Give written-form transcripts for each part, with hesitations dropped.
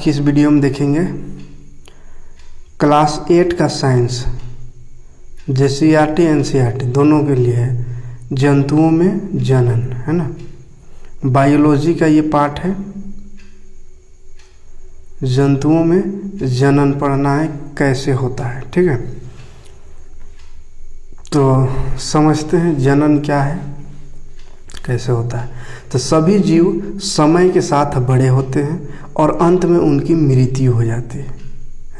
की इस वीडियो में देखेंगे क्लास 8 का साइंस, JCERT NCERT दोनों के लिए है, जंतुओं में जनन, है ना। बायोलॉजी का ये पार्ट है, जंतुओं में जनन पढ़ना है कैसे होता है, ठीक है। तो समझते हैं जनन क्या है, कैसे होता है। तो सभी जीव समय के साथ बड़े होते हैं और अंत में उनकी मृत्यु हो जाती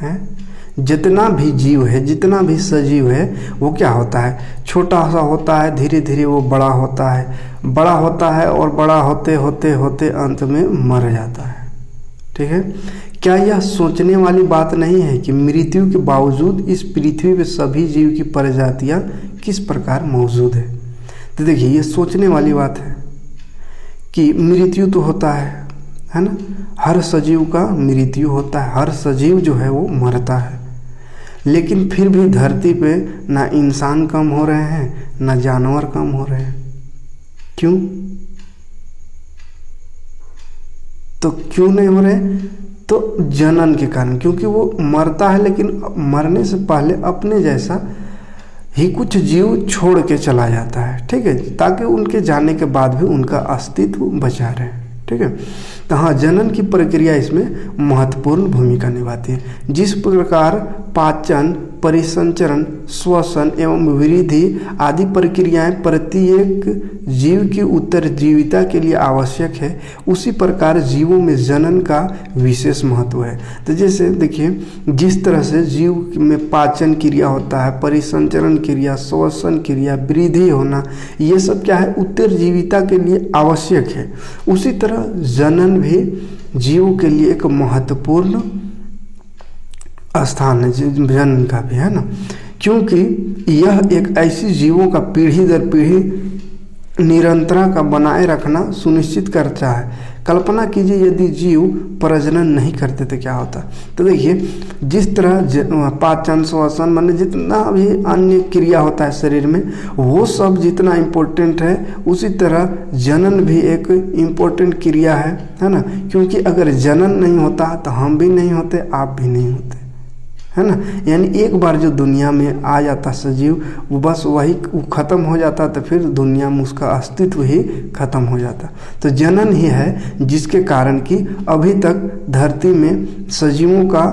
है। जितना भी जीव है, जितना भी सजीव है, वो क्या होता है, छोटा सा होता है, धीरे धीरे वो बड़ा होता है, बड़ा होता है और बड़ा होते होते होते अंत में मर जाता है, ठीक है। क्या यह सोचने वाली बात नहीं है कि मृत्यु के बावजूद इस पृथ्वी पे सभी जीव की प्रजातियां किस प्रकार मौजूद है। तो देखिए, ये सोचने वाली बात है कि मृत्यु तो होता है ना, हर सजीव का मृत्यु होता है, हर सजीव जो है वो मरता है, लेकिन फिर भी धरती पे ना इंसान कम हो रहे हैं ना जानवर कम हो रहे हैं। क्यों? तो क्यों नहीं हो रहे? तो जनन के कारण, क्योंकि वो मरता है लेकिन मरने से पहले अपने जैसा ही कुछ जीव छोड़ के चला जाता है, ठीक है, ताकि उनके जाने के बाद भी उनका अस्तित्व बचा रहे, ठीक है। तो हाँ, जनन की प्रक्रिया इसमें महत्वपूर्ण भूमिका निभाती है। जिस प्रकार पाचन, परिसंचरण, श्वसन एवं वृद्धि आदि प्रक्रियाएं प्रत्येक जीव की उत्तरजीविता के लिए आवश्यक है, उसी प्रकार जीवों में जनन का विशेष महत्व है। तो जैसे देखिए, जिस तरह से जीव में पाचन क्रिया होता है, परिसंचरण क्रिया, श्वसन क्रिया, वृद्धि होना, ये सब क्या है, उत्तरजीविता के लिए आवश्यक है, उसी तरह जनन भी जीव के लिए एक महत्वपूर्ण स्थान है, जनन का भी, है ना। क्योंकि यह एक ऐसी जीवों का पीढ़ी दर पीढ़ी निरंतरता का बनाए रखना सुनिश्चित करता है। कल्पना कीजिए यदि जीव प्रजनन नहीं करते तो क्या होता। तो देखिए, जिस तरह पाचन, श्वसन, माने जितना भी अन्य क्रिया होता है शरीर में, वो सब जितना इम्पोर्टेंट है, उसी तरह जनन भी एक इम्पोर्टेंट क्रिया है ना। क्योंकि अगर जनन नहीं होता तो हम भी नहीं होते, आप भी नहीं होते, है ना। यानी एक बार जो दुनिया में आ जाता सजीव, वो बस वही खत्म हो जाता, तो फिर दुनिया में उसका अस्तित्व ही खत्म हो जाता। तो जनन ही है जिसके कारण कि अभी तक धरती में सजीवों का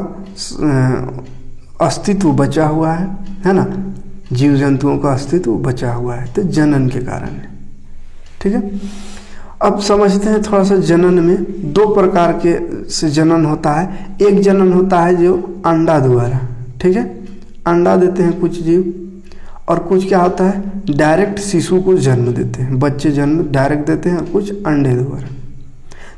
अस्तित्व बचा हुआ है ना, जीव जंतुओं का अस्तित्व बचा हुआ है, तो जनन के कारण है, ठीक है। अब समझते हैं थोड़ा सा जनन में दो प्रकार के से जनन होता है। एक जनन होता है जो अंडा द्वारा, ठीक है, अंडा देते हैं कुछ जीव, और कुछ क्या होता है, डायरेक्ट शिशु को जन्म देते हैं, बच्चे जन्म डायरेक्ट देते हैं, और कुछ अंडे द्वारा।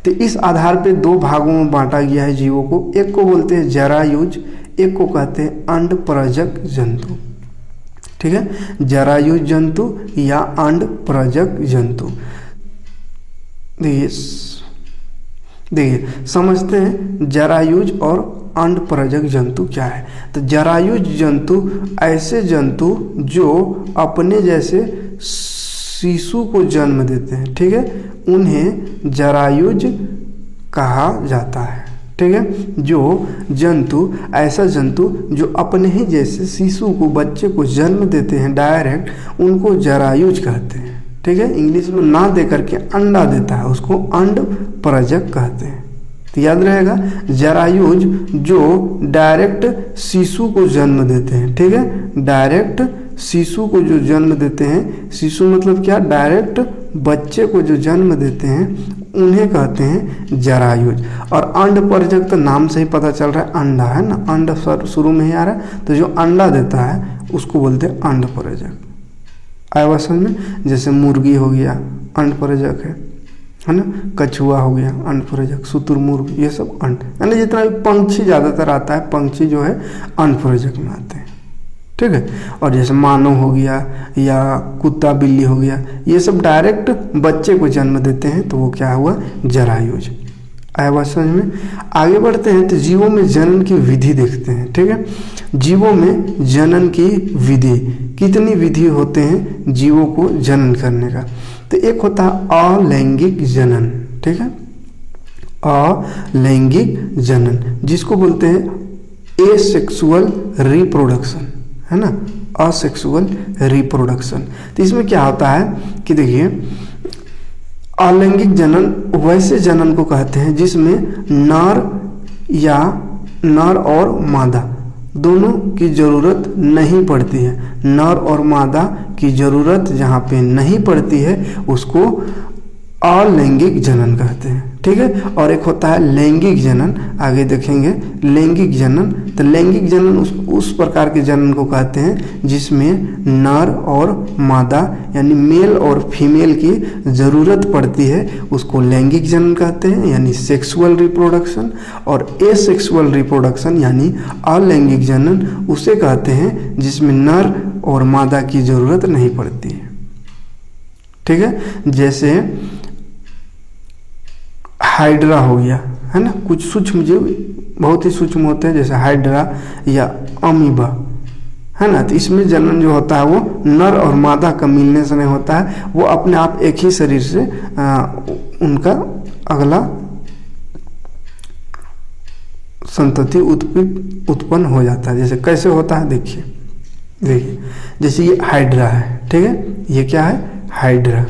तो इस आधार पे दो भागों में बांटा गया है जीवों को। एक को बोलते हैं जरायुज, एक को कहते हैं अंड प्रजक जंतु, ठीक है, जरायुज जंतु या अंड प्रजक जंतु। देखिए समझते हैं जरायुज और अंड प्रजक जंतु क्या है। तो जरायुज जंतु ऐसे जंतु जो अपने जैसे शिशु को जन्म देते हैं, ठीक है, उन्हें जरायुज कहा जाता है, ठीक है। जो जंतु, ऐसा जंतु जो अपने ही जैसे शिशु को, बच्चे को जन्म देते हैं डायरेक्ट, उनको जरायुज कहते हैं, ठीक है। इंग्लिश में ना दे करके अंडा देता है, उसको अंड प्रजक कहते हैं। तो याद रहेगा, जरायुज जो डायरेक्ट शिशु को जन्म देते हैं, ठीक है, डायरेक्ट शिशु को जो जन्म देते हैं, शिशु मतलब क्या, डायरेक्ट बच्चे को जो जन्म देते हैं, उन्हें कहते हैं जरायुज। और अंड प्रजक तो नाम से ही पता चल रहा है, अंडा है ना, अंड शुरू में ही आ रहा है, तो जो अंडा देता है उसको बोलते हैं अंड प्रजक। आया समझ में? जैसे मुर्गी हो गया अंड प्रजक है ना, कछुआ हो गया अंड प्रजक, शुतुरमुर्ग, ये सब अंड, यानी जितना भी पंछी ज़्यादातर आता है, पंछी जो है अंड प्रजक में आते हैं, ठीक है। और जैसे मानव हो गया या कुत्ता बिल्ली हो गया, ये सब डायरेक्ट बच्चे को जन्म देते हैं, तो वो क्या हुआ, जरायुज। आया बात समझ में? आगे बढ़ते हैं तो जीवों में जनन की विधि देखते हैं, ठीक है। जीवों में जनन की विधि, कितनी विधि होते हैं जीवों को जनन करने का। तो एक होता है अलैंगिक जनन, ठीक है, अलैंगिक जनन, जिसको बोलते हैं एसेक्सुअल रिप्रोडक्शन, है ना, असेक्सुअल रिप्रोडक्शन। तो इसमें क्या होता है कि देखिए, अलैंगिक जनन वैसे जनन को कहते हैं जिसमें नर और मादा दोनों की जरूरत नहीं पड़ती है। नर और मादा की जरूरत जहाँ पे नहीं पड़ती है उसको अलैंगिक जनन कहते हैं, ठीक है। और एक होता है लैंगिक जनन, आगे देखेंगे लैंगिक जनन। तो लैंगिक जनन उस प्रकार के जनन को कहते हैं जिसमें नर और मादा यानी मेल और फीमेल की ज़रूरत पड़ती है, उसको लैंगिक जनन कहते हैं यानी सेक्सुअल रिप्रोडक्शन। और एसेक्सुअल रिप्रोडक्शन यानी अलैंगिक जनन उसे कहते हैं जिसमें नर और मादा की ज़रूरत नहीं पड़ती है, ठीक है। जैसे हाइड्रा हो गया, है ना, कुछ सूक्ष्म जीव बहुत ही सूक्ष्म होते हैं जैसे हाइड्रा या अमीबा, है ना। तो इसमें जनन जो होता है वो नर और मादा का मिलने से नहीं होता है, वो अपने आप एक ही शरीर से उनका अगला संतति उत्पन्न हो जाता है। जैसे कैसे होता है देखिए जैसे ये हाइड्रा है, ठीक है, ये क्या है हाइड्रा,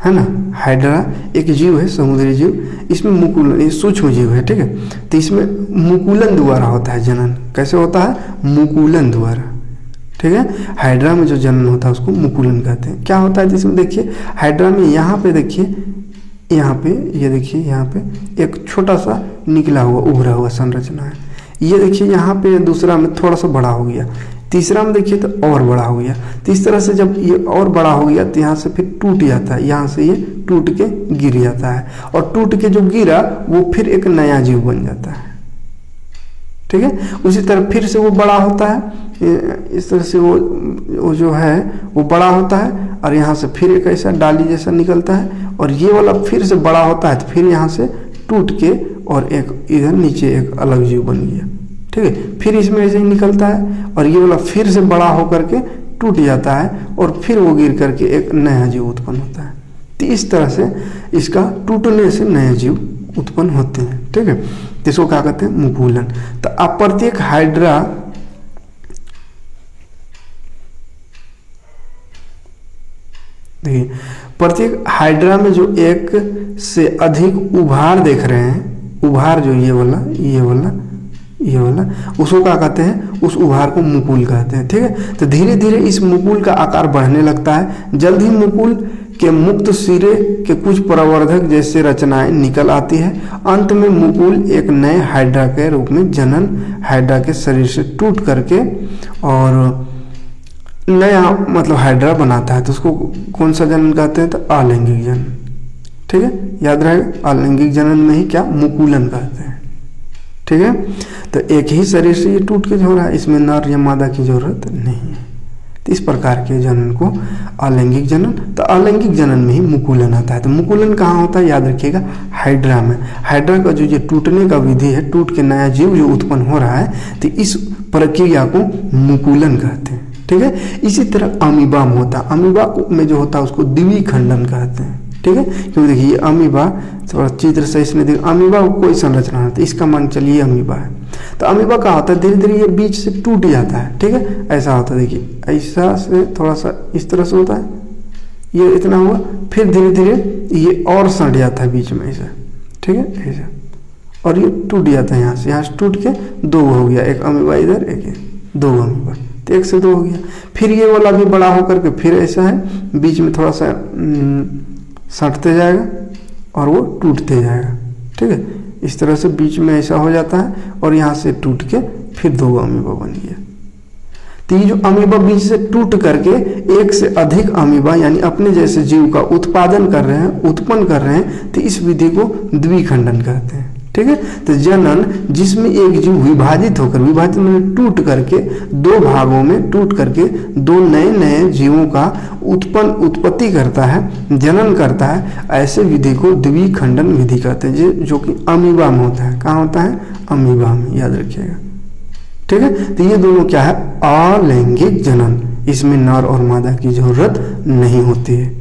है ना। हाइड्रा एक जीव है, समुद्री जीव, इसमें मुकुलन, ये सूक्ष्म जीव है, ठीक है। तो इसमें मुकुलन द्वारा होता है जनन। कैसे होता है? मुकुलन द्वारा, ठीक है। हाइड्रा में जो जनन होता है उसको मुकुलन कहते हैं। क्या होता है इसमें देखिए, हाइड्रा में यहाँ पे देखिए, यहाँ पे ये देखिए, यहाँ पे एक छोटा सा निकला हुआ उभरा हुआ संरचना है। ये देखिए यहाँ पे दूसरा में थोड़ा सा बड़ा हो गया, तीसरा में देखिए तो और बड़ा हो गया। तो इस तरह से जब ये और बड़ा हो गया तो यहाँ से फिर टूट जाता है, यहाँ से ये टूट के गिर जाता है, और टूट के जो गिरा वो फिर एक नया जीव बन जाता है, ठीक है। उसी तरह फिर से वो बड़ा होता है, इस तरह से वो जो है वो बड़ा होता है, और यहाँ से फिर एक ऐसा डाली जैसा निकलता है, और ये वाला फिर से बड़ा होता है तो फिर यहाँ से टूट के और एक इधर नीचे एक अलग जीव बन गया, ठीक है। फिर इसमें ऐसे ही निकलता है और ये वाला फिर से बड़ा होकर के टूट जाता है, और फिर वो गिर करके एक नया जीव उत्पन्न होता है। तो इस तरह से इसका टूटने से नए जीव उत्पन्न होते हैं, ठीक है। इसको क्या कहते हैं? मुकुलन। तो अब प्रत्येक हाइड्रा देखिए, प्रत्येक हाइड्रा में जो एक से अधिक उभार देख रहे हैं, उभार जो ये वाला उसको क्या कहते हैं? उस उभार को मुकुल कहते हैं, ठीक है। तो धीरे धीरे इस मुकुल का आकार बढ़ने लगता है। जल्द ही मुकुल के मुक्त सिरे के कुछ प्रवर्धक जैसे रचनाएं निकल आती है। अंत में मुकुल एक नए हाइड्रा के रूप में जनन हाइड्रा के शरीर से टूट करके और नया मतलब हाइड्रा बनाता है। तो उसको कौन सा जनन कहते हैं? तो अलैंगिक जनन, ठीक है, याद रहेगा। अलैंगिक जनन में ही क्या? मुकुलन कहते हैं, ठीक है। तो एक ही शरीर से ये टूट के जो हो रहा है, इसमें नर या मादा की जरूरत नहीं है। तो इस प्रकार के जनन को अलैंगिक जनन। तो अलैंगिक जनन में ही मुकुलन आता है। तो मुकुलन कहाँ होता है? याद रखिएगा, हाइड्रा में। हाइड्रा का जो ये टूटने का विधि है, टूट के नया जीव जो उत्पन्न हो रहा है, तो इस प्रक्रिया को मुकुलन कहते हैं, ठीक है। इसी तरह अमीबा में होता है। अमीबा में जो होता है उसको द्विखंडन कहते हैं, ठीक है। क्योंकि देखिए ये अमीबा, थोड़ा चित्र से इसने देखिए, अमीबा को कोई संरचना है तो इसका मान चलिए अमीबा है। तो अमीबा का होता है धीरे धीरे ये बीच से टूट जाता है, ठीक है। ऐसा होता है, देखिए ऐसा से थोड़ा सा इस तरह से होता है, ये इतना हुआ, फिर धीरे धीरे ये और सट जाता है बीच में ऐसा, ठीक है, ऐसा, और ये टूट जाता है यहाँ से टूट के दो हो गया, एक अमीबा इधर, एक दो अमीबा, तो एक से दो हो गया। फिर ये वाला भी बड़ा होकर के फिर ऐसा है, बीच में थोड़ा सा सटते जाएगा और वो टूटते जाएगा, ठीक है। इस तरह से बीच में ऐसा हो जाता है और यहाँ से टूट के फिर दो अमीबा बन गया। तो ये जो अमीबा बीच से टूट करके एक से अधिक अमीबा यानी अपने जैसे जीव का उत्पादन कर रहे हैं, उत्पन्न कर रहे हैं, तो इस विधि को द्विखंडन कहते हैं, ठीक है। तो जनन जिसमें एक जीव विभाजित में टूट करके दो भागों में टूट करके दो नए नए जीवों का उत्पत्ति करता है, जनन करता है, ऐसे विधि को द्विखंडन विधि कहते हैं, जो कि अमीबा में होता है। कहाँ होता है? अमीबा में, याद रखिएगा, ठीक है। तो ये दोनों क्या है? अलैंगिक जनन। इसमें नर और मादा की जरूरत नहीं होती है।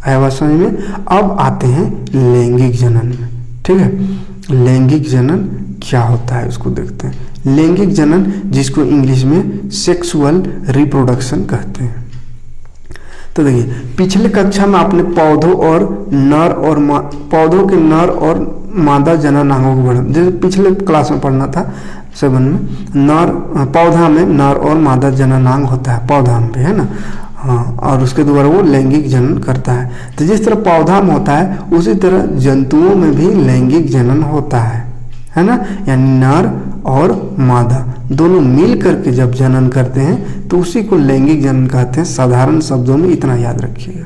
आया बात समझ में? अब आते हैं लैंगिक जनन में, ठीक है। लैंगिक जनन क्या होता है उसको देखते हैं। लैंगिक जनन, जिसको इंग्लिश में सेक्सुअल रिप्रोडक्शन कहते हैं। तो देखिए, पिछले कक्षा में आपने पौधों और नर और पौधों के नर और मादा जननांगों को पढ़ा, जैसे पिछले क्लास में पढ़ना था 7 में। पौधा में नर और मादा जननांग होता है, पौधा में है ना, हाँ, और उसके द्वारा वो लैंगिक जनन करता है। तो जिस तरह पौधा में होता है उसी तरह जंतुओं में भी लैंगिक जनन होता है ना, यानी नर और मादा दोनों मिल करके जब जनन करते हैं तो उसी को लैंगिक जनन कहते हैं। साधारण शब्दों में इतना याद रखिएगा,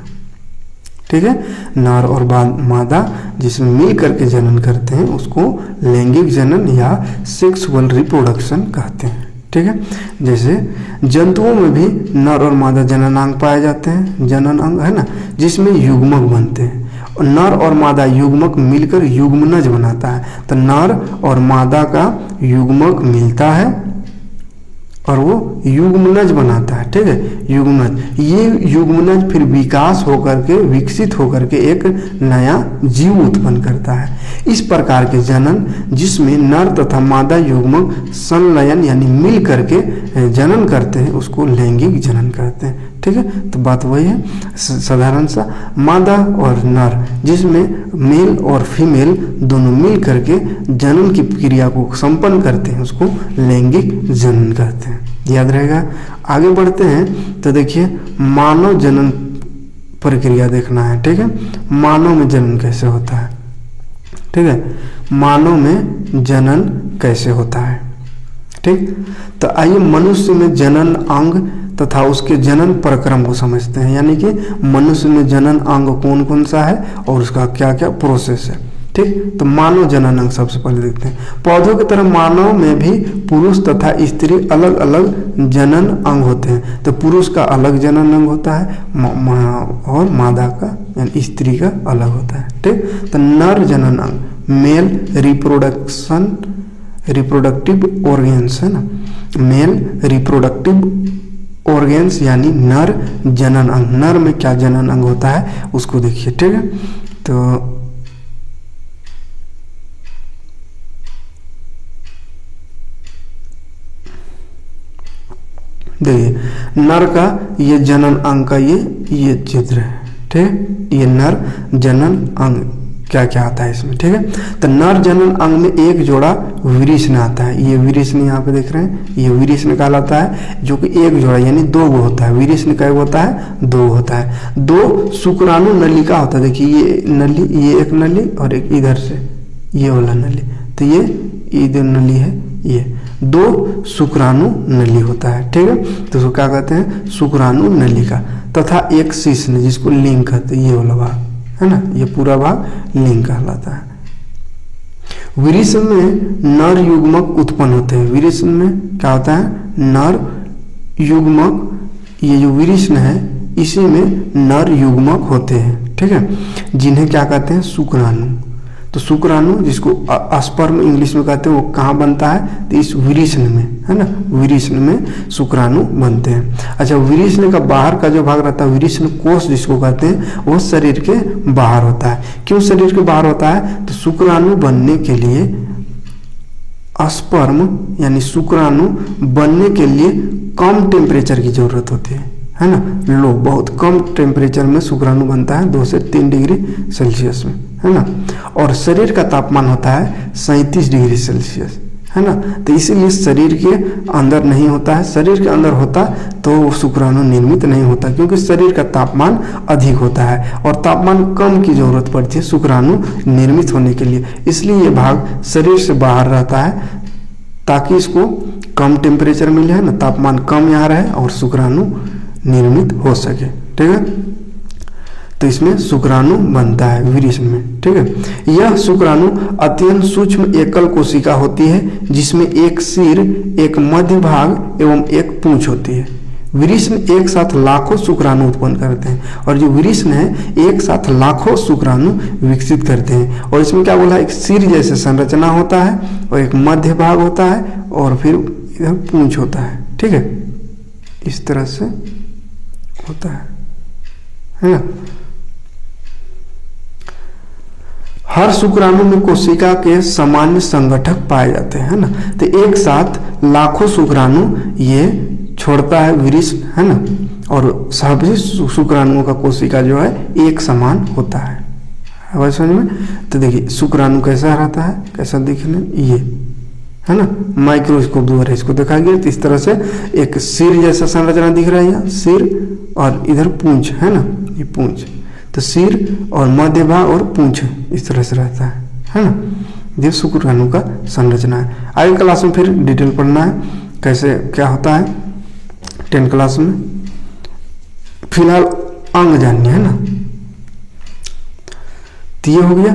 ठीक है। नर और मादा जिसमें मिल करके जनन करते हैं उसको लैंगिक जनन या सेक्सुअल रिप्रोडक्शन कहते हैं, ठीक है। जैसे जंतुओं में भी नर और मादा जननांग पाए जाते हैं, जनन अंग है ना, जिसमें युग्मक बनते हैं। नर और मादा युग्मक मिलकर युग्मनज बनाता है। तो नर और मादा का युग्मक मिलता है और वो युग्मनज बनाता है, ठीक है, युग्मनज। ये युग्मनज फिर विकास होकर के, विकसित होकर के एक नया जीव उत्पन्न करता है। इस प्रकार के जनन जिसमें नर तथा मादा युग्मक संलयन यानी मिल करके जनन करते हैं उसको लैंगिक जनन कहते हैं, ठीक है। तो बात वही है, साधारण सा मादा और नर जिसमें मेल और फीमेल दोनों मिल करके जनन की क्रिया को संपन्न करते हैं उसको लैंगिक जनन कहते हैं, याद रहेगा। आगे बढ़ते हैं तो देखिए, मानव जनन प्रक्रिया देखना है, ठीक है। मानव में जनन कैसे होता है, ठीक है, मानव में जनन कैसे होता है, ठीक। तो आइए मनुष्य में जनन अंग तथा उसके जनन प्रक्रम को समझते हैं, यानी कि मनुष्य में जनन अंग कौन कौन सा है और उसका क्या क्या प्रोसेस है, ठीक। तो मानव जनन अंग सबसे पहले देखते हैं। पौधों की तरह मानव में भी पुरुष तथा स्त्री अलग अलग जनन अंग होते हैं। तो पुरुष का अलग जनन अंग होता है और मादा का यानी स्त्री का अलग होता है, ठीक। तो नर जनन अंग मेल रिप्रोडक्टिव ऑर्गेन्स है ना, मेल रिप्रोडक्टिव ऑर्गेन्स यानी नर जनन अंग। नर में क्या जनन अंग होता है उसको देखिए, ठीक है। तो देखिए, नर का ये जनन अंग का ये चित्र है, ठीक। ये नर जनन अंग क्या क्या आता है इसमें, ठीक है। तो नर जनन अंग में एक जोड़ा विरीष्ण आता है। ये विरीष्ण यहाँ पे देख रहे हैं, ये विरीष्ण कहलाता है, जो कि एक जोड़ा यानी 2 गो होता है। विरीष्ण कै होता है, 2 होता है। 2 शुक्राणु नलिका होता है। देखिए ये नली, ये एक नली और एक इधर से ये वाला नली, तो ये इधर नली है, ये 2 शुक्राणु नली होता है, ठीक है। तो उसको क्या कहते हैं, शुक्राणु नलिका। तथा एक शिश्न जिसको लिंग कहते हैं, ये वाला भाग है ना, ये पूरा भाग लिंग कहलाता है। विरीष्ण में नर युग्मक उत्पन्न होते हैं। विरीष्ण में क्या होता है, नर युग्मक। ये जो विरीष्ण है इसी में नर युग्मक होते हैं, ठीक है, जिन्हें क्या कहते हैं, शुक्राणु। तो शुक्राणु जिसको स्पर्म इंग्लिश में कहते हैं वो कहाँ बनता है, तो इस विरीष्ण में है ना, विरीष्ण में शुक्राणु बनते हैं। अच्छा, विरीष्ण का बाहर का जो भाग रहता है, विरीष्ण कोश जिसको कहते हैं, वो शरीर के बाहर होता है। क्यों शरीर के बाहर होता है, तो शुक्राणु बनने के लिए स्पर्म यानी शुक्राणु बनने के लिए कम टेम्परेचर की जरूरत होती है ना, लो, बहुत कम टेम्परेचर में शुक्राणु बनता है, 2 से 3 डिग्री सेल्सियस में, है ना। और शरीर का तापमान होता है 37 डिग्री सेल्सियस, है ना। तो इसीलिए शरीर के अंदर नहीं होता है। शरीर के अंदर होता तो शुक्राणु निर्मित नहीं होता, क्योंकि शरीर का तापमान अधिक होता है और तापमान कम की जरूरत पड़ती है शुक्राणु निर्मित होने के लिए। इसलिए ये भाग शरीर से बाहर रहता है ताकि इसको कम टेम्परेचर मिले, है ना, तापमान कम यहाँ रहे और शुक्राणु निर्मित हो सके, ठीक है। तो इसमें शुक्राणु बनता है विरीष्ण में, ठीक है। यह शुक्राणु अत्यंत सूक्ष्म एकल कोशिका होती है जिसमें एक सिर, एक मध्य भाग एवं एक पूंछ होती है। विरीष्ण एक साथ लाखों शुक्राणु उत्पन्न करते हैं और जो विरीष्ण है एक साथ लाखों शुक्राणु विकसित करते हैं। और इसमें क्या बोला, एक सिर जैसे संरचना होता है और एक मध्य भाग होता है और फिर इधर पूंछ होता है, ठीक है, इस तरह से होता है ना। हर शुक्राणु में कोशिका के सामान्य संगठक पाए जाते हैं, है ना। तो एक साथ लाखों शुक्राणु ये छोड़ता है विरिश, है ना, और सभी शुक्राणुओं का कोशिका जो है एक समान होता है। आवाज समझ में? तो देखिए शुक्राणु कैसा रहता है, कैसा दिखने, ये है ना, माइक्रोस्कोप द्वारा इसको देखा गया। तो इस तरह से एक सिर जैसा संरचना दिख रहा है, यहाँ सिर और इधर पूंछ, है ना, ये पूंछ। तो सिर और मध्य भाग और पूंछ इस तरह से रहता है ना। ये शुक्राणु का संरचना है। आगे क्लास में फिर डिटेल पढ़ना है कैसे क्या होता है 10 क्लास में। फिलहाल अंग जाननी है ना, तो ये हो गया।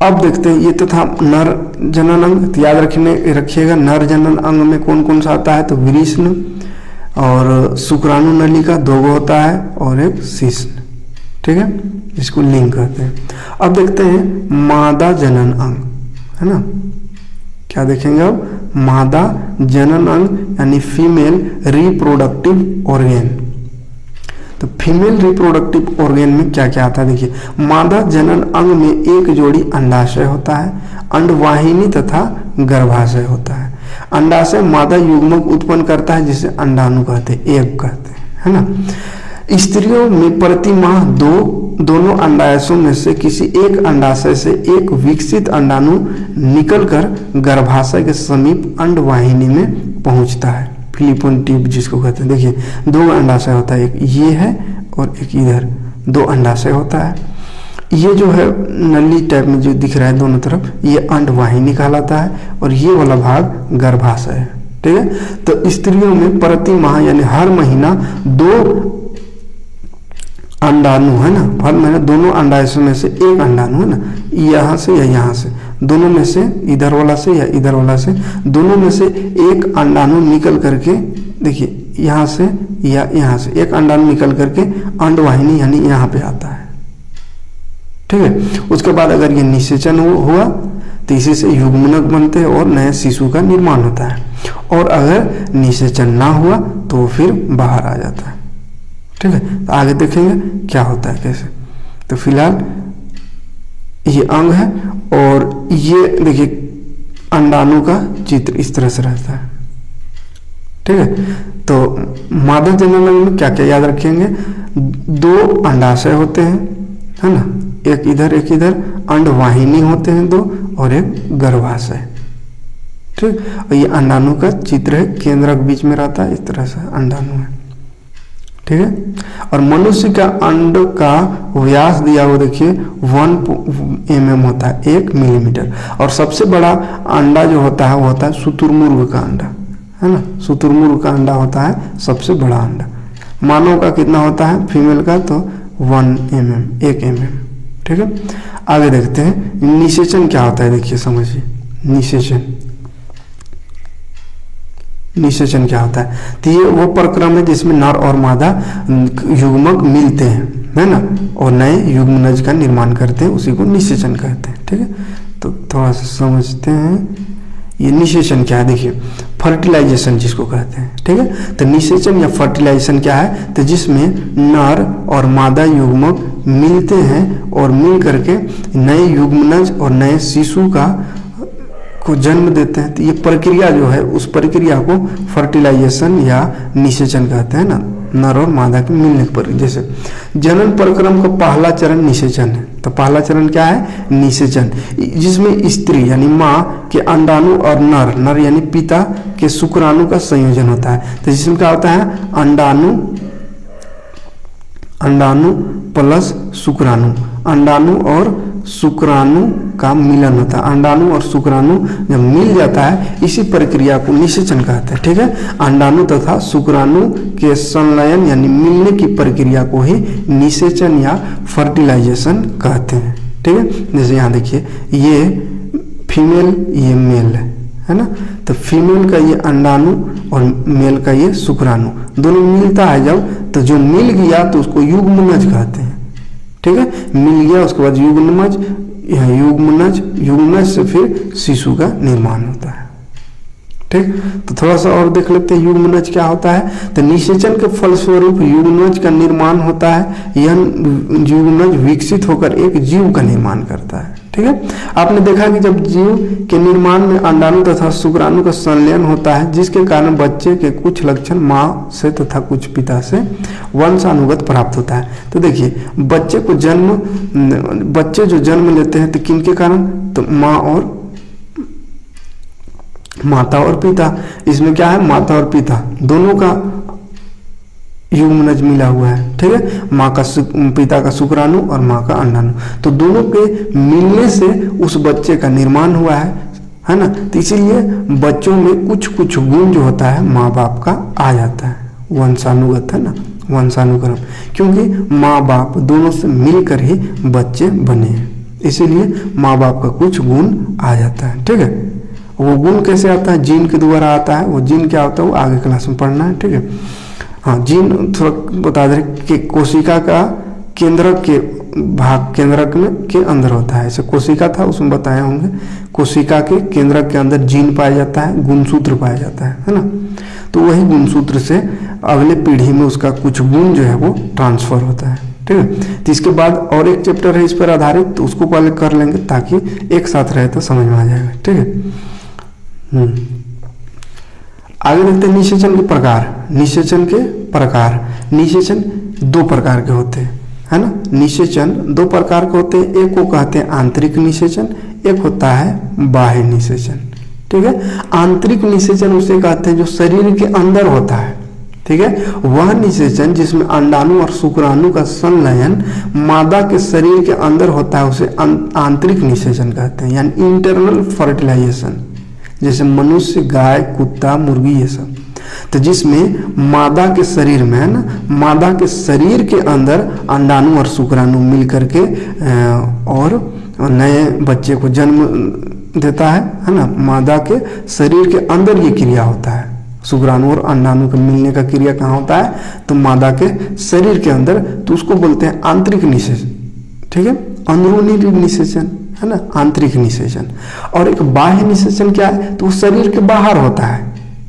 अब देखते हैं ये तो था नर जनन अंग। तो याद रखिएगा नर जनन अंग में कौन कौन सा आता है, तो विरीष्ण और शुक्राणु नलिका 2 होता है और एक शिश्न, ठीक है, इसको लिंग कहते हैं। अब देखते हैं मादा जनन अंग, है ना। क्या देखेंगे अब, मादा जनन अंग यानी फीमेल रिप्रोडक्टिव ऑर्गेन। तो फीमेल रिप्रोडक्टिव ऑर्गेन में क्या क्या आता है देखिए। मादा जनन अंग में एक जोड़ी अंडाशय होता है, अंडवाहिनी तथा गर्भाशय होता है। अंडाशय मादा युग्मक उत्पन्न करता है जिसे अंडाणु कहते हैं, एग कहते हैं, है ना। स्त्रियों में प्रति माह दोनों अंडाशयों में से किसी एक अंडाशय से एक विकसित अंडाणु निकलकर गर्भाशय के समीप अंडवाहिनी में पहुंचता है, फिलिपोन ट्यूब जिसको कहते हैं। देखिए 2 अंडाशय होता है, एक ये है और एक इधर 2 अंडाशय होता है। ये जो है नली टाइप में जो दिख रहा है दोनों तरफ, ये अंडवाहिनी कहलाता है और ये वाला भाग गर्भाशय है, ठीक है। तो स्त्रियों में प्रति माह यानी हर महीना 2 अंडाणु, है ना, हर महीना दोनों अंडाशयों में से एक अंडाणु, है ना, यहाँ से या यहाँ से, दोनों में से, इधर वाला से या इधर वाला से, दोनों में से एक अंडाणु निकल करके, देखिए यहाँ से या यहाँ से एक अंडाणु निकल करके अंडवाहिनी यानी यहाँ पे आता है, ठीक है। उसके बाद अगर ये निषेचन हुआ तो इसी से युग्मनक बनते हैं और नए शिशु का निर्माण होता है। और अगर निषेचन ना हुआ तो फिर बाहर आ जाता है, ठीक है। तो आगे देखेंगे क्या होता है कैसे। तो फिलहाल ये अंग है और ये देखिए अंडाणु का चित्र इस तरह से रहता है, ठीक है। तो मादा जनन अंग में क्या क्या याद रखेंगे, 2 अंडाशय होते हैं, है ना, एक इधर अंडवाहिनी होते हैं 2 और एक गर्भाशय, ठीक। और ये अंडाणु का चित्र है, केंद्रक बीच में रहता है, इस तरह से अंडाणु है, ठीक है। और मनुष्य का अंड का व्यास दिया हुआ देखिए 1 mm होता है, 1 मिलीमीटर। और सबसे बड़ा अंडा जो होता है वो होता है शुतुरमुर्ग का अंडा, है ना, शुतुरमुर्ग का अंडा होता है सबसे बड़ा अंडा। मानव का कितना होता है फीमेल का, तो 1 mm, ठीक है। आगे देखते हैं निषेचन क्या होता है, देखिए समझिए निषेचन क्या होता है। तो ये वो प्रक्रम है जिसमें नर और मादा युग्मक मिलते हैं, है ना, और नए युग्मनज का निर्माण करते हैं, उसी को निषेचन कहते हैं, ठीक है। तो थोड़ा सा समझते हैं ये निषेचन क्या है। देखिए फर्टिलाइजेशन जिसको कहते हैं, ठीक है। तो निषेचन या फर्टिलाइजेशन क्या है, तो जिसमें नर और मादा युग्मक मिलते हैं और मिल करके नए युग्मनज और नए शिशु को जन्म देते हैं। तो ये प्रक्रिया जो है उस प्रक्रिया को फर्टिलाइजेशन या निषेचन कहते हैं ना, नर और मादा के मिलने पर। जैसे जनन प्रक्रम का पहला चरण निषेचन है। तो पहला चरण क्या है, निषेचन, जिसमें स्त्री यानी माँ के अंडाणु और नर यानी पिता के शुक्राणु का संयोजन होता है। तो जिसमें क्या होता है, अंडाणु प्लस शुक्राणु, अंडाणु और शुक्राणु का मिलन होता है। अंडाणु और शुक्राणु जब मिल जाता है इसी प्रक्रिया को निषेचन कहते हैं, ठीक है। अंडाणु तथा शुक्राणु के संलयन यानी मिलने की प्रक्रिया को ही निषेचन या फर्टिलाइजेशन कहते हैं, ठीक है। जैसे यहाँ देखिए ये फीमेल ये मेल है ना, तो फीमेल का ये अंडाणु और मेल का ये शुक्राणु दोनों मिलता है जब, तो जो मिल गया तो उसको युग्मनज कहते हैं, ठीक है। मिल गया उसके बाद युग्मनज से फिर शिशु का निर्माण होता है, ठीक। तो थोड़ा सा और देख लेते हैं युग्मनज क्या होता है। तो निषेचन के फलस्वरूप युग्मनज का निर्माण होता है। यह युग्मनज विकसित होकर एक जीव का निर्माण करता है, ठीक है। आपने देखा कि जब जीव के निर्माण में अंडाणु तथा शुक्राणु का संलयन होता है, जिसके कारण बच्चे के कुछ लक्षण माँ से तथा कुछ पिता से वंशानुगत प्राप्त होता है। तो देखिए बच्चे जो जन्म लेते हैं तो किनके कारण, तो माँ और माता और पिता। इसमें क्या है, माता और पिता दोनों का युग्मनज मिला हुआ है, ठीक है। माँ का पिता का शुक्राणु और माँ का अंडाणु, तो दोनों के मिलने से उस बच्चे का निर्माण हुआ है ना। तो इसीलिए बच्चों में कुछ कुछ गुण जो होता है माँ बाप का आ जाता है, वंशानुगत है ना, वंशानुक्रम, क्योंकि माँ बाप दोनों से मिलकर ही बच्चे बने हैं, इसीलिए माँ बाप का कुछ गुण आ जाता है, ठीक है। वो गुण कैसे आता है, जीन के द्वारा आता है। वो जीन क्या होता है वो आगे क्लास में पढ़ना है, ठीक है। हाँ, जीन थोड़ा बता दें कि कोशिका का केंद्रक के भाग केंद्रक में के अंदर होता है। ऐसे कोशिका था उसमें बताए होंगे, कोशिका के केंद्रक के अंदर जीन पाया जाता है, गुणसूत्र पाया जाता है ना। तो वही गुणसूत्र से अगले पीढ़ी में उसका कुछ गुण जो है वो ट्रांसफर होता है, ठीक है। तो इसके बाद और एक चैप्टर है इस पर आधारित, तो उसको पहले कर लेंगे ताकि एक साथ रहे तो समझ में आ जाएगा, ठीक है। आगे देखते हैं निषेचन के प्रकार। निषेचन के प्रकार, निषेचन दो प्रकार के होते हैं, है ना। निषेचन दो प्रकार के होते हैं, एक को कहते हैं आंतरिक निषेचन, एक होता है बाह्य निषेचन, ठीक है। आंतरिक निषेचन उसे कहते हैं जो शरीर के अंदर होता है, ठीक है। वह निषेचन जिसमें अंडाणु और शुक्राणु का संलयन मादा के शरीर के अंदर होता है उसे आंतरिक निषेचन कहते हैं, यानी इंटरनल फर्टिलाइजेशन, जैसे मनुष्य, गाय, कुत्ता, मुर्गी, ये सब। तो जिसमें मादा के शरीर में, है ना, मादा के शरीर के अंदर अंडाणु और शुक्राणु मिल करके और नए बच्चे को जन्म देता है ना। मादा के शरीर के अंदर ये क्रिया होता है, शुक्राणु और अंडाणु के मिलने का क्रिया कहाँ होता है, तो मादा के शरीर के अंदर, तो उसको बोलते हैं आंतरिक निषेचन, ठीक है। अंदरूनी निषेचन, है ना, आंतरिक निषेचन। और एक बाह्य निषेचन क्या है, तो वो शरीर के बाहर होता है।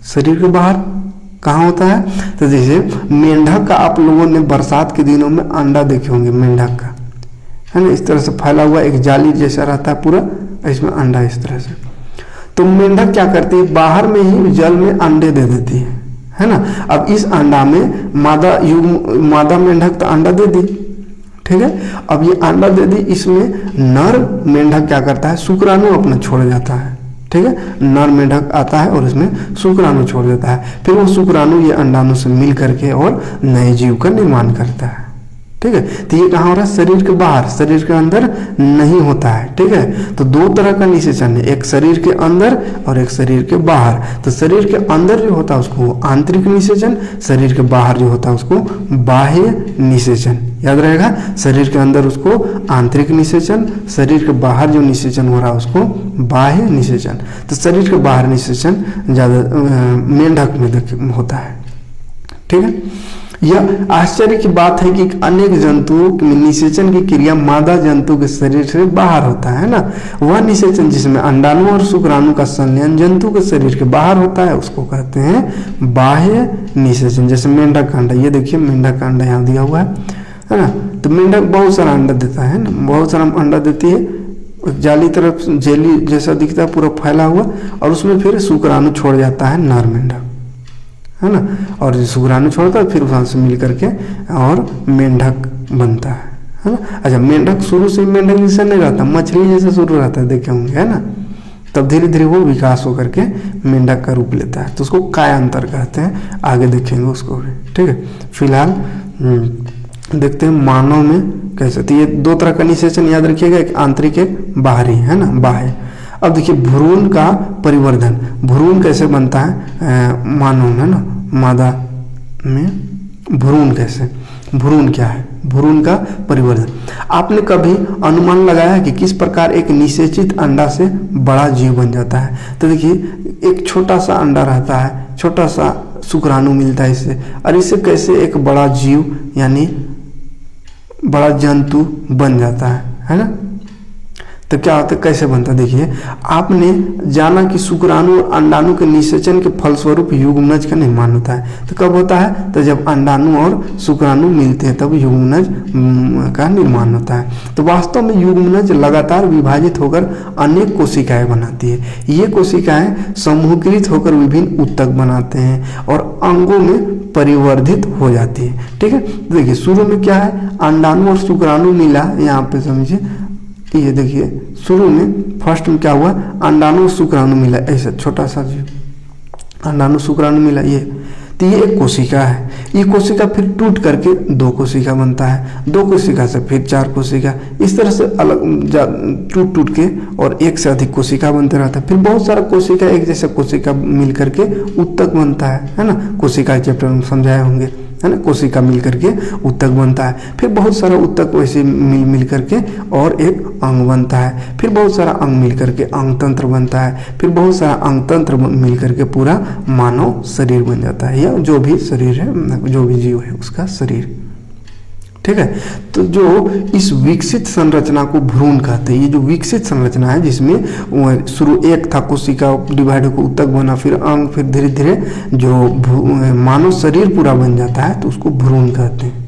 शरीर के बाहर कहाँ होता है, तो जैसे मेंढक का आप लोगों ने बरसात के दिनों में अंडा देखे होंगे, मेंढक का, है ना, इस तरह से फैला हुआ एक जाली जैसा रहता है पूरा, इसमें अंडा इस तरह से। तो मेंढक क्या करती है, बाहर में ही जल में अंडे दे देती है ना। अब इस अंडा में मादा मेंढक तो अंडा दे दी, ठीक है। अब ये अंडा दे दी, इसमें नर मेंढक क्या करता है, शुक्राणु अपना छोड़ जाता है, ठीक है। नर मेंढक आता है और इसमें शुक्राणु छोड़ देता है, फिर वो शुक्राणु ये अंडाणु से मिल करके और नए जीव का निर्माण करता है, ठीक है। तो ये कहाँ हो रहा है, शरीर के बाहर, शरीर के अंदर नहीं होता है, ठीक है। तो दो तरह का निषेचन है, एक शरीर के अंदर और एक शरीर के बाहर। तो शरीर के अंदर जो होता है उसको आंतरिक निषेचन, शरीर के बाहर जो होता है उसको बाह्य निषेचन। याद रहेगा, शरीर के अंदर उसको आंतरिक निषेचन, शरीर के बाहर जो निषेचन हो रहा है उसको बाह्य निषेचन। तो शरीर के बाहर निषेचन ज्यादा मेंढक में होता है, ठीक है। यह आश्चर्य की बात है कि अनेक जंतुओं में निषेचन की क्रिया मादा जंतु के शरीर से बाहर होता है ना। वह निषेचन जिसमें अंडाणु और शुक्राणु का संलयन जंतु के शरीर के बाहर होता है उसको कहते हैं बाह्य निषेचन। जैसे मेंढक का अंडा, ये देखिए मेंढक का अंडा यहाँ दिया हुआ है ना। तो मेंढक बहुत सारा अंडा देता है ना, बहुत सारा अंडा देती है, जाली तरफ जेली जैसा दिखता है पूरा फैला हुआ, और उसमें फिर शुक्राणु छोड़ जाता है नर मेंढक, है ना। और शुक्राणु छोड़ता है फिर वहां से मिल करके और मेंढक बनता है ना। अच्छा, मेंढक शुरू से मेंढक जैसा नहीं रहता, मछली जैसा शुरू रहता है, देखे होंगे, है ना। तब धीरे धीरे वो विकास होकर के मेंढक का रूप लेता है, तो उसको कायांतर कहते हैं, आगे देखेंगे उसको भी, ठीक है। फिलहाल देखते हैं मानव में कैसे। तो ये दो तरह का निषेचन याद रखिएगा, एक आंतरिक एक बाहरी, है ना, बाह्य। अब देखिए भ्रूण का परिवर्धन, भ्रूण कैसे बनता है मानव में ना, मादा में भ्रूण कैसे, भ्रूण क्या है, भ्रूण का परिवर्धन। आपने कभी अनुमान लगाया कि किस प्रकार एक निषेचित अंडा से बड़ा जीव बन जाता है। तो देखिए एक छोटा सा अंडा रहता है, छोटा सा शुक्राणु मिलता है इससे, और इससे कैसे एक बड़ा जीव यानी बड़ा जंतु बन जाता है ना। तो क्या होता है, कैसे बनता है, देखिए आपने जाना कि शुक्राणु और अंडाणु के निषेचन के फलस्वरूप युग्मनज का निर्माण होता है। तो कब होता है, तो जब अंडाणु और शुक्राणु मिलते हैं तब युग्मनज का निर्माण होता है। तो वास्तव में युग्मनज लगातार विभाजित होकर अनेक कोशिकाएं बनाती है। ये कोशिकाएं समूहीकृत होकर विभिन्न ऊतक बनाते हैं और अंगों में परिवर्धित हो जाती है। ठीक है, देखिए शुरू में क्या है, अंडाणु और शुक्राणु मिला, यहाँ पे समझिए, ये देखिए शुरू में फर्स्ट में क्या हुआ, अंडाणु और शुक्राणु मिला, ऐसा छोटा सा जो अंडाणु शुक्राणु मिला, ये तो ये एक कोशिका है। ये कोशिका फिर टूट करके दो कोशिका बनता है, दो कोशिका से फिर चार कोशिका, इस तरह से अलग टूट टूट के और एक से अधिक कोशिका बनते रहता है। फिर बहुत सारा कोशिका एक जैसा कोशिका मिल करके ऊतक बनता है ना, कोशिका चैप्टर में समझाए होंगे, है ना, कोशिका मिल करके ऊतक बनता है। फिर बहुत सारा ऊतक वैसे मिल करके और एक अंग बनता है। फिर बहुत सारा अंग मिल करके अंग तंत्र बनता है। फिर बहुत सारा अंग तंत्र मिल करके पूरा मानव शरीर बन जाता है, या जो भी शरीर है, जो भी जीव है उसका शरीर। ठीक है, तो जो इस विकसित संरचना को भ्रूण कहते हैं। ये जो विकसित संरचना है जिसमें शुरू एक था कोशिका डिवाइड होकर ऊतक बना, फिर अंग, फिर धीरे धीरे जो मानव शरीर पूरा बन जाता है तो उसको भ्रूण कहते हैं,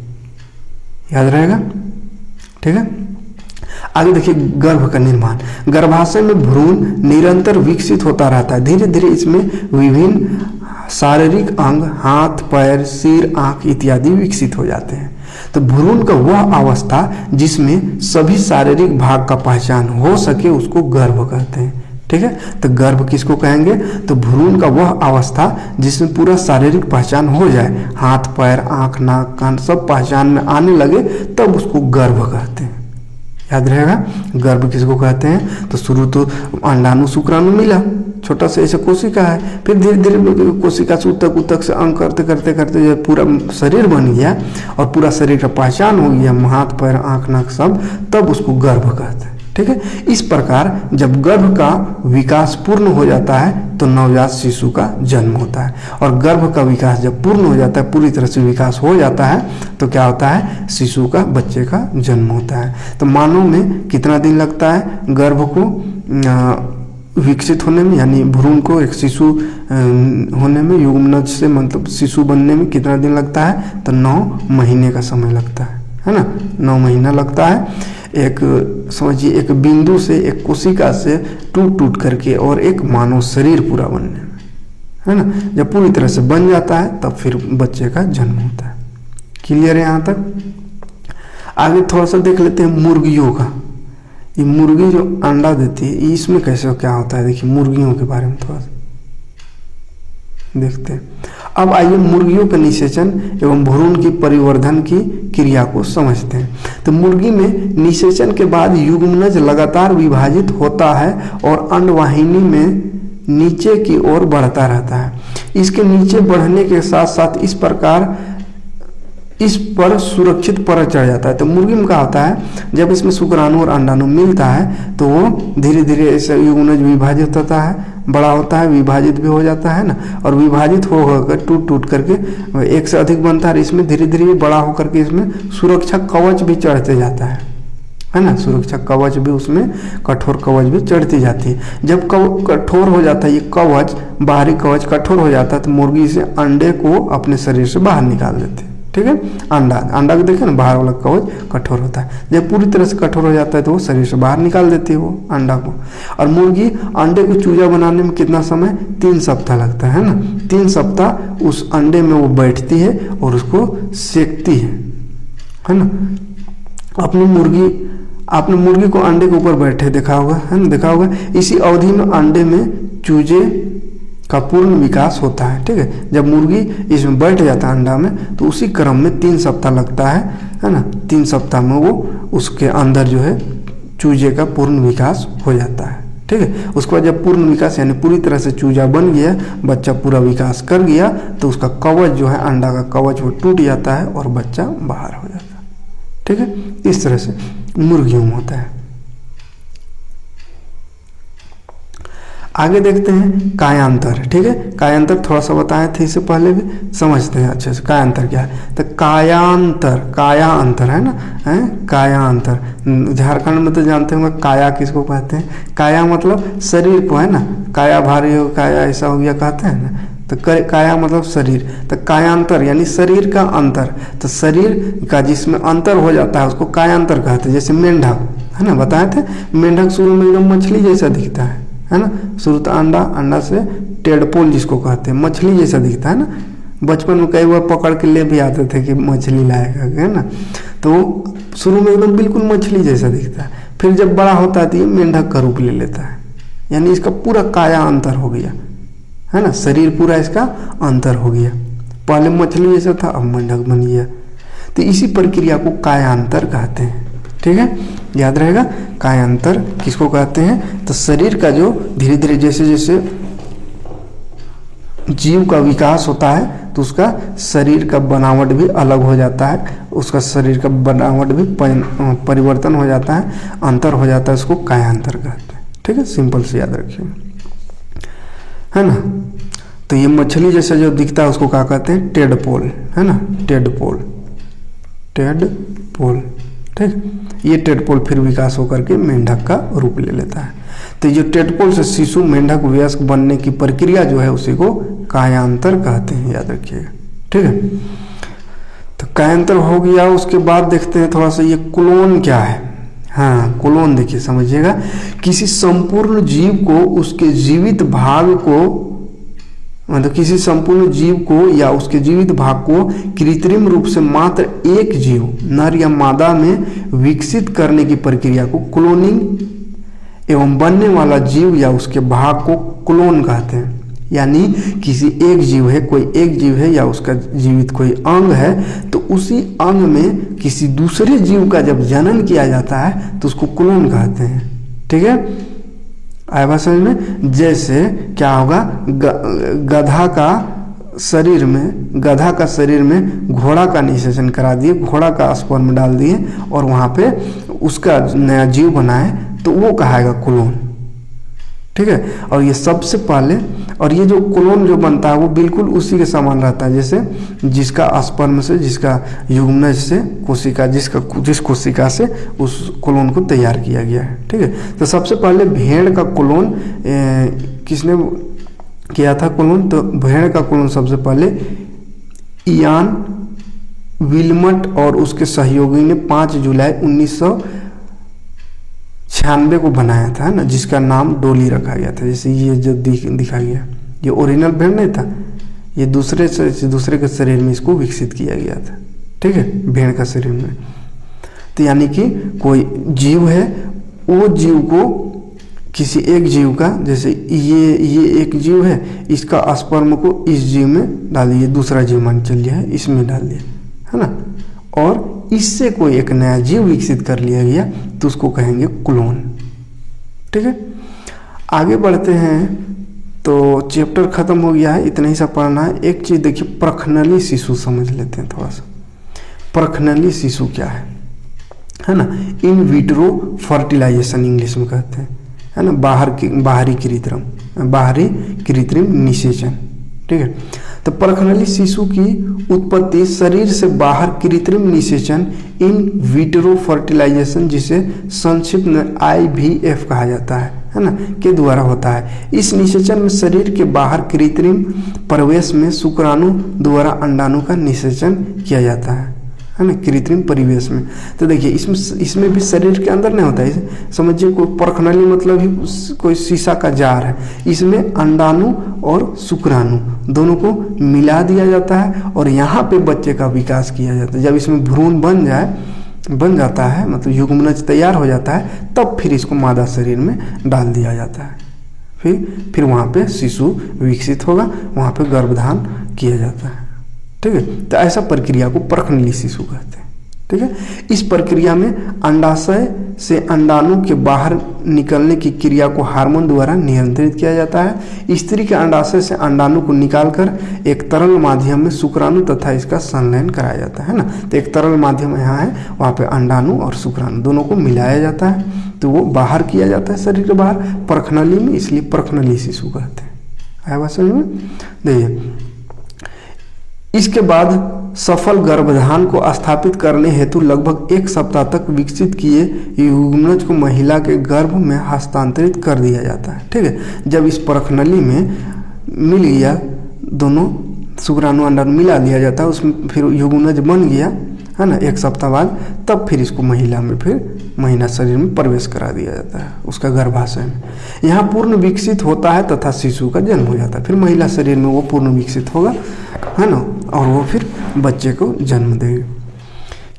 याद रहेगा। ठीक है, आगे देखिए गर्भ का निर्माण। गर्भाशय में भ्रूण निरंतर विकसित होता रहता है। धीरे धीरे इसमें विभिन्न शारीरिक अंग, हाथ, पैर, सिर, आंख इत्यादि विकसित हो जाते हैं। तो भ्रूण का वह अवस्था जिसमें सभी शारीरिक भाग का पहचान हो सके उसको गर्भ कहते हैं। ठीक है, तो गर्भ किसको कहेंगे, तो भ्रूण का वह अवस्था जिसमें पूरा शारीरिक पहचान हो जाए, हाथ, पैर, आंख, नाक, कान सब पहचान में आने लगे, तब उसको गर्भ कहते हैं। याद रहेगा, गर्भ किसको कहते हैं। तो शुरू तो अंडाणु शुक्राणु मिला, छोटा सा ऐसा कोशिका है, फिर धीरे धीरे कोशिका से ऊतक, ऊतक से अंग करते करते करते जब पूरा शरीर बन गया और पूरा शरीर का पहचान हो गया, हाथ, पैर, आंख, नाक सब, तब उसको गर्भ कहते हैं। ठीक है, इस प्रकार जब गर्भ का विकास पूर्ण हो जाता है तो नवजात शिशु का जन्म होता है। और गर्भ का विकास जब पूर्ण हो जाता है, पूरी तरह से विकास हो जाता है, तो क्या होता है, शिशु का, बच्चे का जन्म होता है। तो मानव में कितना दिन लगता है गर्भ को विकसित होने में, यानी भ्रूण को एक शिशु होने में, युग्मनज से मतलब शिशु बनने में कितना दिन लगता है, तो 9 महीने का समय लगता है ना, 9 महीना लगता है। एक समझिए एक बिंदु से, एक कोशिका से टूट टूट करके और एक मानव शरीर पूरा बनने में, है ना। जब पूरी तरह से बन जाता है तब फिर बच्चे का जन्म होता है। क्लियर है यहाँ तक। आगे थोड़ा सा देख लेते हैं मुर्गियों का। ये मुर्गी जो अंडा देती है, इसमें कैसे क्या होता है, देखिए मुर्गियों के बारे में थोड़ा सा देखते हैं। अब आइए मुर्गियों के निषेचन एवं भ्रूण की परिवर्धन की क्रिया को समझते हैं। तो मुर्गी में निषेचन के बाद युग्मनज लगातार विभाजित होता है और अंडवाहिनी में नीचे की ओर बढ़ता रहता है। इसके नीचे बढ़ने के साथ साथ इस पर सुरक्षित परत चढ़ जाता है। तो मुर्गी में क्या होता है, जब इसमें शुक्राणु और अंडाणु मिलता है तो वो धीरे धीरे ऐसे युग्मनज विभाजित होता है, बड़ा होता है, विभाजित भी हो जाता है ना, और विभाजित होकर टूट टूट करके एक से अधिक बनता है। इसमें धीरे धीरे बड़ा होकर के इसमें सुरक्षा कवच भी चढ़ते जाता है ना, सुरक्षा कवच भी, उसमें कठोर कवच भी चढ़ती जाती है। जब कठोर हो जाता है ये कवच, बाहरी कवच कठोर हो जाता है तो मुर्गी से अंडे को अपने शरीर से बाहर निकाल देती है। ठीक है, अंडा को देखे ना, बाहर वाला कवच कठोर होता है। जब पूरी तरह से कठोर हो जाता है तो वो शरीर से बाहर निकाल देती है वो अंडा को। और मुर्गी अंडे को चूजा बनाने में कितना समय, 3 सप्ताह लगता है ना। 3 सप्ताह उस अंडे में वो बैठती है और उसको सेकती है ना। आपने मुर्गी को अंडे के ऊपर बैठे देखा होगा, है ना, देखा होगा। इसी अवधि में अंडे में चूजे का पूर्ण विकास होता है। ठीक है, जब मुर्गी इसमें बैठ जाता है अंडा में तो उसी क्रम में 3 सप्ताह लगता है ना। 3 सप्ताह में वो उसके अंदर जो है चूजे का पूर्ण विकास हो जाता है। ठीक है, उसके बाद जब पूर्ण विकास यानी पूरी तरह से चूजा बन गया, बच्चा पूरा विकास कर गया, तो उसका कवच जो है, अंडा का कवच वो टूट जाता है और बच्चा बाहर हो जाता है। ठीक है, इस तरह से मुर्गियों में होता है। आगे देखते हैं कायांतर। ठीक है, कायांतर थोड़ा सा बताए थे इससे पहले भी, समझते हैं अच्छे से कायांतर क्या है। तो कायांतर, काया अंतर है ना, है कायांतर। झारखंड में तो जानते होंगे काया किसको कहते हैं, काया मतलब शरीर को है ना, काया भारी हो, काया ऐसा हो गया कहते हैं ना, तो काया मतलब शरीर। तो कायांतर यानी शरीर का अंतर, तो शरीर का जिसमें अंतर हो जाता है उसको कायांतर कहते हैं। जैसे मेंढक है ना, बताए थे मेंढक शुरू में एकदम मछली जैसा दिखता है ना, शुरू तो अंडा, अंडा से टेडपोल जिसको कहते हैं, मछली जैसा दिखता है ना। बचपन में कई बार पकड़ के ले भी आते थे कि मछली लाएगा, है ना। तो शुरू में एकदम बिल्कुल मछली जैसा दिखता है, फिर जब बड़ा होता है तो ये मेंढक का रूप ले लेता है, यानी इसका पूरा काया अंतर हो गया है ना, शरीर पूरा इसका अंतर हो गया। पहले मछली जैसा था, अब मेंढक बन गया। तो इसी प्रक्रिया को कायांतर कहते हैं। ठीक है, याद रहेगा कायांतर किसको कहते हैं। तो शरीर का जो धीरे धीरे जैसे जैसे जीव का विकास होता है तो उसका शरीर का बनावट भी अलग हो जाता है, उसका शरीर का बनावट भी परिवर्तन हो जाता है, अंतर हो जाता है, उसको कायांतर कहते हैं। ठीक है, सिंपल से याद रखिए, है ना। तो ये मछली जैसा जो दिखता है उसको क्या कहते हैं, टेडपोल, है ना, टेडपोल, टेडपोल। ठीक, ये टेडपोल फिर विकास होकर के मेंढक का रूप ले लेता है। तो जो टेडपोल से शिशु मेंढक वयस्क बनने की प्रक्रिया जो है उसी को कायांतर कहते हैं, याद रखिएगा। ठीक है, तो कायांतर हो गया। उसके बाद देखते हैं थोड़ा सा ये क्लोन क्या है। हाँ, क्लोन देखिए समझिएगा, किसी संपूर्ण जीव को उसके जीवित भाग को, मतलब किसी संपूर्ण जीव को या उसके जीवित भाग को कृत्रिम रूप से मात्र एक जीव, नर या मादा में विकसित करने की प्रक्रिया को क्लोनिंग एवं बनने वाला जीव या उसके भाग को क्लोन कहते हैं। यानी किसी एक जीव है, कोई एक जीव है या उसका जीवित कोई अंग है, तो उसी अंग में किसी दूसरे जीव का जब जनन किया जाता है तो उसको क्लोन कहते हैं। ठीक है, आया बात समझ में। जैसे क्या होगा, गधा का शरीर में घोड़ा का निषेचन करा दिए, घोड़ा का स्पर्म डाल दिए और वहाँ पे उसका नया जीव बनाए, तो वो कहाएगा क्लोन। ठीक है, और ये सबसे पहले, और ये जो क्लोन जो बनता है वो बिल्कुल उसी के समान रहता है, जैसे जिसका स्पर्म से, जिसका युग्मनज से कोशिका, जिस कोशिका से उस क्लोन को तैयार किया गया है। ठीक है, तो सबसे पहले भेड़ का क्लोन किसने किया था क्लोन, तो भेड़ का क्लोन सबसे पहले इयान विल्मट और उसके सहयोगी ने 5 जुलाई 1996 को बनाया था ना, जिसका नाम डोली रखा गया था। जैसे ये जो दिखा गया, ये ओरिजिनल भेड़ नहीं था, ये दूसरे के शरीर में इसको विकसित किया गया था। ठीक है, भेड़ का शरीर में। तो यानी कि कोई जीव है, वो जीव को किसी एक जीव का, जैसे ये एक जीव है, इसका स्पर्म को इस जीव में डाल दिए, दूसरा जीव मान चलिए है, इसमें डाल दिया, है ना, और इससे कोई एक नया जीव विकसित कर लिया गया तो उसको कहेंगे क्लोन। ठीक है, आगे बढ़ते हैं। तो चैप्टर खत्म हो गया है, इतना ही सा पढ़ना है। एक चीज देखिए, प्रखनली शिशु समझ लेते हैं थोड़ा सा। प्रखनली शिशु क्या है ना, इन विट्रो फर्टिलाइजेशन इंग्लिश में कहते हैं, है ना, बाहरी कृत्रिम निषेचन। ठीक है, तो प्रखनली शिशु की उत्पत्ति शरीर से बाहर कृत्रिम निषेचन, इन विट्रो फर्टिलाइजेशन, जिसे संक्षिप्त में IVF कहा जाता है ना, के द्वारा होता है। इस निषेचन में शरीर के बाहर कृत्रिम परिवेश में शुक्राणु द्वारा अंडाणु का निषेचन किया जाता है ना, कृत्रिम परिवेश में। तो देखिए इसमें भी शरीर के अंदर नहीं होता है, समझिए कोई प्रखनली मतलब ही कोई शीशा का जार है, इसमें अंडाणु और शुक्राणु दोनों को मिला दिया जाता है और यहाँ पे बच्चे का विकास किया जाता है। जब इसमें भ्रूण बन जाता है, मतलब युग्मनज तैयार हो जाता है, तब फिर इसको मादा शरीर में डाल दिया जाता है। फिर वहाँ पे शिशु विकसित होगा, वहाँ पे गर्भधान किया जाता है। ठीक है, तो ऐसा प्रक्रिया को प्रखनली शिशु कहते हैं। ठीक है। इस प्रक्रिया में अंडाशय से अंडाणु के बाहर निकलने की क्रिया को हार्मोन द्वारा नियंत्रित किया जाता है। स्त्री के अंडाशय से अंडाणु को निकालकर एक तरल माध्यम में शुक्राणु तथा इसका संलयन कराया जाता है ना। तो एक तरल माध्यम यहाँ है, वहाँ पे अंडाणु और शुक्राणु दोनों को मिलाया जाता है, तो वो बाहर किया जाता है शरीर के बाहर परखनली में, इसलिए परखनली शिशु कहते हैं। आया बात समझ में? देखिए, इसके बाद सफल गर्भधान को स्थापित करने हेतु लगभग 1 सप्ताह तक विकसित किए युग्मनज को महिला के गर्भ में हस्तांतरित कर दिया जाता है। ठीक है। जब इस परखनली में मिल गया, दोनों शुक्राणु अंडाणु मिला दिया जाता है, उसमें फिर युग्मनज बन गया है ना 1 सप्ताह बाद, तब फिर इसको महिला में फिर महिला शरीर में प्रवेश करा दिया जाता है उसका गर्भाशय में। यहाँ पूर्ण विकसित होता है तथा शिशु का जन्म हो जाता है। फिर महिला शरीर में वो पूर्ण विकसित होगा, है ना, और वो फिर बच्चे को जन्म देगी।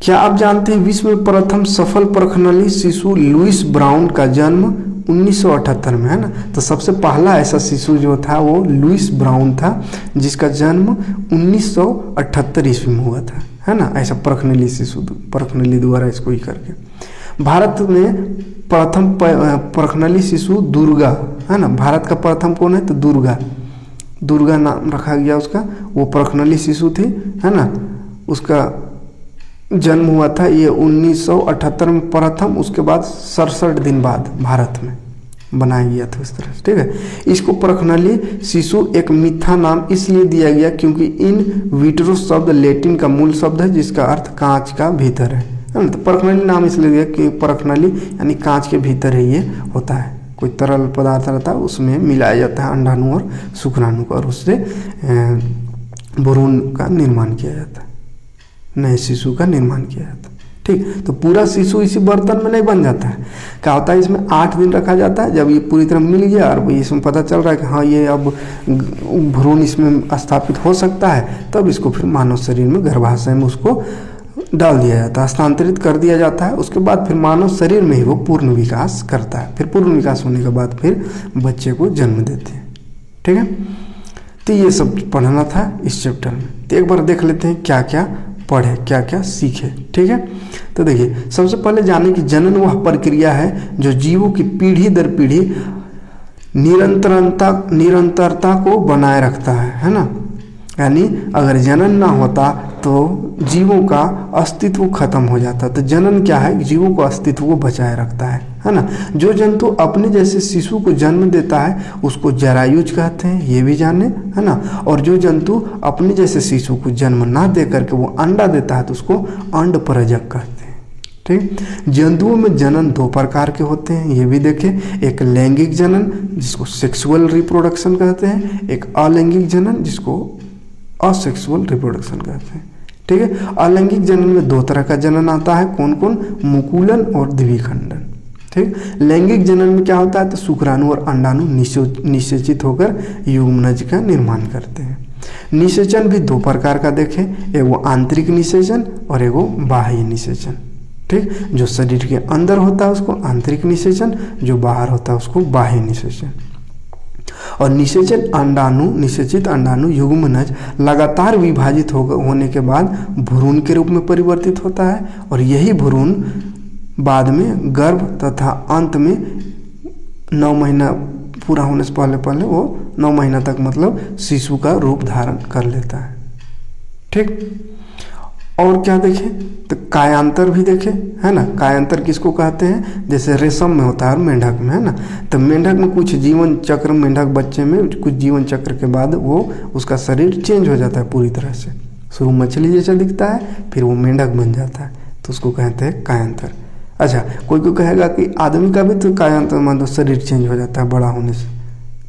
क्या आप जानते हैं विश्व में प्रथम सफल परखनली शिशु लुइस ब्राउन का जन्म 1978 में, है ना। तो सबसे पहला ऐसा शिशु जो था वो लुइस ब्राउन था, जिसका जन्म 1978 ईस्वी में हुआ था, है ना। ऐसा परखनली शिशु, परखनली द्वारा इसको ही करके। भारत में प्रथम परखनली शिशु दुर्गा, है ना। भारत का प्रथम कौन है? तो दुर्गा नाम रखा गया उसका। वो परखनली शिशु थी, है ना। उसका जन्म हुआ था ये 1978 में प्रथम, उसके बाद 67 दिन बाद भारत में बनाया गया था इस तरह से। ठीक है। इसको परखनली शिशु एक मिथ्या नाम इसलिए दिया गया क्योंकि इन विट्रो शब्द लैटिन का मूल शब्द है जिसका अर्थ कांच का भीतर है ना। तो परखनली नाम इसलिए दिया कि परखनली यानी कांच के भीतर ही ये होता है, कोई तरल पदार्थ रहता है उसमें मिलाया जाता है अंडाणु और शुक्राणु को, और उससे भ्रूण का निर्माण किया जाता है, नए शिशु का निर्माण किया जाता है। ठीक। तो पूरा शिशु इसी बर्तन में नहीं बन जाता है। क्या होता है, इसमें 8 दिन रखा जाता है। जब ये पूरी तरह मिल गया और इसमें पता चल रहा है कि हाँ ये अब भ्रूण इसमें स्थापित हो सकता है, तब इसको फिर मानव शरीर में गर्भाशय में उसको डाल दिया जाता है, हस्तांतरित कर दिया जाता है। उसके बाद फिर मानव शरीर में ही वो पूर्ण विकास करता है। फिर पूर्ण विकास होने के बाद फिर बच्चे को जन्म देते हैं। ठीक है। तो ये सब पढ़ना था इस चैप्टर में। तो एक बार देख लेते हैं क्या क्या पढ़े, क्या क्या सीखे। ठीक है। तो देखिए, सबसे पहले जाने कि जनन वह प्रक्रिया है जो जीवों की पीढ़ी दर पीढ़ी निरंतरता को बनाए रखता है ना। यानी अगर जनन ना होता तो जीवों का अस्तित्व खत्म हो जाता। तो जनन क्या है? जीवों को अस्तित्व को बचाए रखता है ना। जो जंतु अपने जैसे शिशु को जन्म देता है उसको जरायुज कहते हैं, ये भी जाने, है ना। और जो जंतु अपने जैसे शिशु को जन्म ना दे करके वो अंडा देता है तो उसको अंडपरजक कहते हैं। ठीक। जंतुओं में जनन 2 प्रकार के होते हैं, ये भी देखें। एक लैंगिक जनन जिसको सेक्सुअल रिप्रोडक्शन कहते हैं, एक अलैंगिक जनन जिसको असेक्सुअल रिप्रोडक्शन कहते हैं। ठीक है। अलैंगिक जनन में 2 तरह का जनन आता है, कौन कौन? मुकुलन और द्विखंडन। ठीक। लैंगिक जनन में क्या होता है? तो शुक्राणु और अंडाणु निषेचित होकर युग्मनज का निर्माण करते हैं। निषेचन भी 2 प्रकार का देखें, एगो आंतरिक निषेचन और एगो बाह्य निषेचन। ठीक। जो शरीर के अंदर होता है उसको आंतरिक निषेचन, जो बाहर होता है उसको बाह्य निषेचन। और निषेचित अंडाणु युग्मनज लगातार विभाजित होने के बाद भ्रूण के रूप में परिवर्तित होता है, और यही भ्रूण बाद में गर्भ तथा अंत में 9 महीना पूरा होने से पहले वो 9 महीना तक मतलब शिशु का रूप धारण कर लेता है। ठीक। और क्या देखें? तो कायांतर भी देखें, है ना। कायांतर किसको कहते हैं? जैसे रेशम में होता है और मेंढक में, है ना। तो मेंढक में कुछ जीवन चक्र, मेंढक बच्चे में कुछ जीवन चक्र के बाद वो उसका शरीर चेंज हो जाता है पूरी तरह से। शुरू मछली जैसा दिखता है, फिर वो मेंढक बन जाता है, तो उसको कहते हैं कायांतर। अच्छा, कोई कहेगा कि आदमी का भी तो कायांतर मतलब शरीर चेंज हो जाता है बड़ा होने से,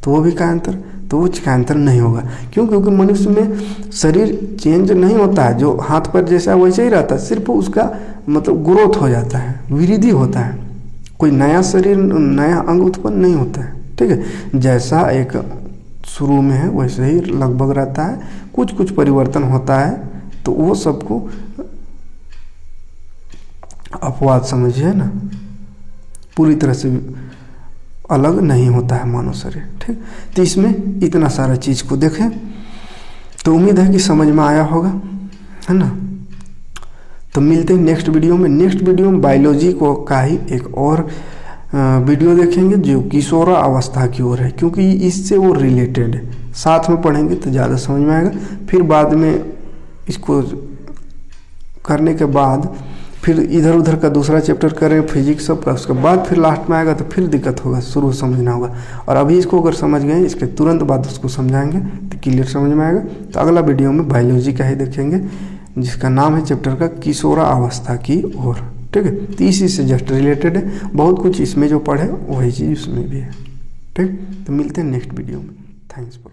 तो वो भी कायांतर, तो वो कायांतर नहीं होगा। क्यों? क्योंकि मनुष्य में शरीर चेंज नहीं होता है, जो हाथ पर जैसा वैसे ही रहता है, सिर्फ उसका मतलब ग्रोथ हो जाता है, वृद्धि होता है, कोई नया शरीर नया अंग उत्पन्न नहीं होता है। ठीक है। जैसा एक शुरू में है वैसे ही लगभग रहता है, कुछ कुछ परिवर्तन होता है, तो वो सबको अपवाद समझिए ना, पूरी तरह से अलग नहीं होता है मानव शरीर। ठीक। तो इसमें इतना सारा चीज़ को देखें, तो उम्मीद है कि समझ में आया होगा, है ना। तो मिलते हैं नेक्स्ट वीडियो में। नेक्स्ट वीडियो में बायोलॉजी को का ही एक और वीडियो देखेंगे जो किशोरावस्था की ओर है, क्योंकि इससे वो रिलेटेड है। साथ में पढ़ेंगे तो ज़्यादा समझ में आएगा। फिर बाद में इसको करने के बाद फिर इधर उधर का दूसरा चैप्टर करें फिजिक्स सब का, उसके बाद फिर लास्ट में आएगा तो फिर दिक्कत होगा, शुरू समझना होगा। और अभी इसको अगर समझ गए, इसके तुरंत बाद उसको समझाएंगे तो क्लियर समझ में आएगा। तो अगला वीडियो में बायोलॉजी का ही देखेंगे, जिसका नाम है चैप्टर का किशोरावस्था की ओर। ठीक है, तो इसी से जस्ट रिलेटेड है, बहुत कुछ इसमें जो पढ़े वही चीज़ उसमें भी है। ठीक, तो मिलते हैं नेक्स्ट वीडियो में। Thanks for